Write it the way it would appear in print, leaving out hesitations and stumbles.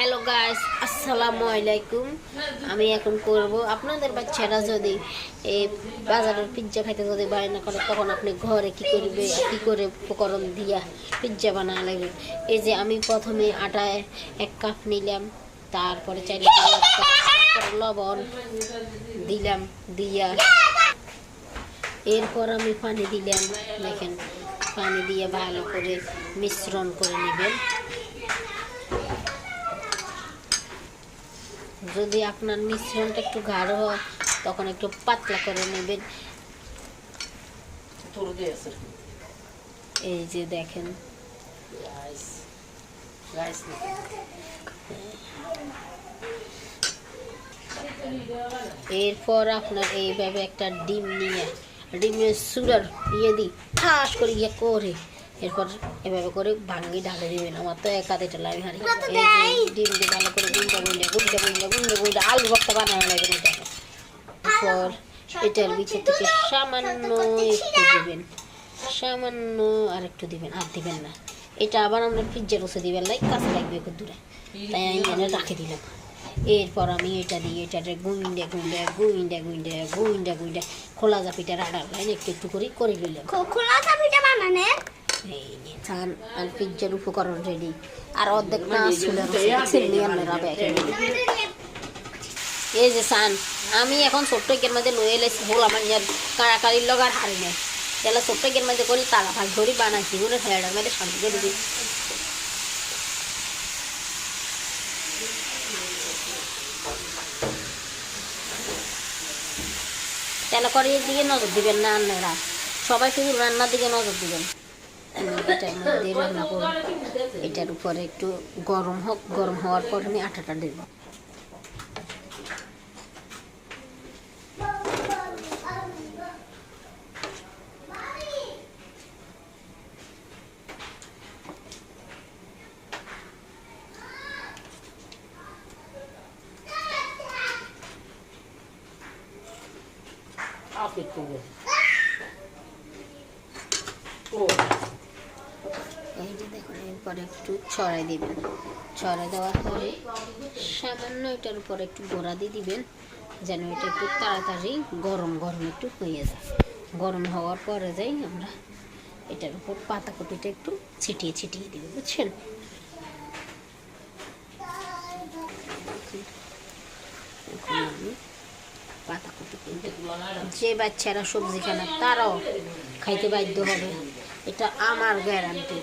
Hello guys, আসসালামু আলাইকুম। আমি এখন করব আপনাদের বাচ্চারা যদি এই বাজারের পিৎজা খাইতে যদি বায়না করে, তখন আপনি ঘরে কি করবে, কি করে উপকরণ দিয়া পিৎজা বানানো লাগবে। এই যে আমি প্রথমে আটায় 1 কাপ নিলাম, তারপরে চাইলে 1 কাপ লবণ দিলাম, দিয়া এরপর আমি পানি দিলাম। দেখেন, পানি দিয়ে ভালো করে মিশ্রণ করে নেবেন। যদি আপনার মিশ্রণটা একটু গাঢ় হয়, তখন একটু পাতলা করে নেবেন। এই যে দেখেন, এরপর আপনার এইভাবে একটা ডিম নিয়ে ডিমের সুরার দিই ঠাস করে করে, এরপর এভাবে করে ভাঙ্গি ঢালে দিবেন। আমার তো এক হাতে টেলা আমি হারি। এই যে ডিম দিয়ে ভালো করে গুঁড়া আলু ভর্তা বানানো লাগবে। এরপর এটার ভিতর থেকে সামান্য একটু দিবেন, সামান্য আর একটু দিবেন, আর দিবেন না। এটা আবার আমরা পিৎজা রসে দিবেন, কাঁচা লাগবে একটু দূরে, তাই আমি এনে রাখে দিলাম। এরপর আমি এটা দিয়ে এটাতে গুইন্ডা খোলা জাপিটা রাডার লাইন একটু একটু করে নিলাম। খোলা চাবিটা বানানে এই যে চান আর পিৎজার উপকরণ রেডি। আর অর্ধেক না আসলে এই যে চান আমি এখন ছোট্ট কের মধ্যে লয়ে এলেছি, হল আমার কাড়াকাড়ির লগ আর হারি নাই। তাহলে ছোট্ট কের মধ্যে করি তারা ভাগ ধরি বানাইছি, মনে খেলাটার মধ্যে শান্তি করে দিই। তেল কড়াইয়ের দিকে নজর দিবেন না, আপনারা সবাই শুধু রান্নার দিকে নজর দিবেন। এটার মধ্যে রান্না করব, এটার উপরে একটু গরম হোক, গরম হওয়ার পর আমি আটাটা দেব। এই যে দেখুন, এরপরে একটু ছড়াই দিবেন। ছড়াই দেওয়ার পরে সামান্য এটার উপরে একটু গোড়া দিয়ে দিবেন, যেন এটা একটু তাড়াতাড়ি গরম গরম একটু হয়ে যায়। গরম হওয়ার পরে যাই আমরা এটার উপর পাতাকপিটা একটু ছিটিয়ে দিব, বুঝছেন? এখন আমি পাতাকপি, যে বাচ্চারা সবজি খায় না তারাও খাইতে বাধ্য হবে, এটা আমার গ্যারান্টি।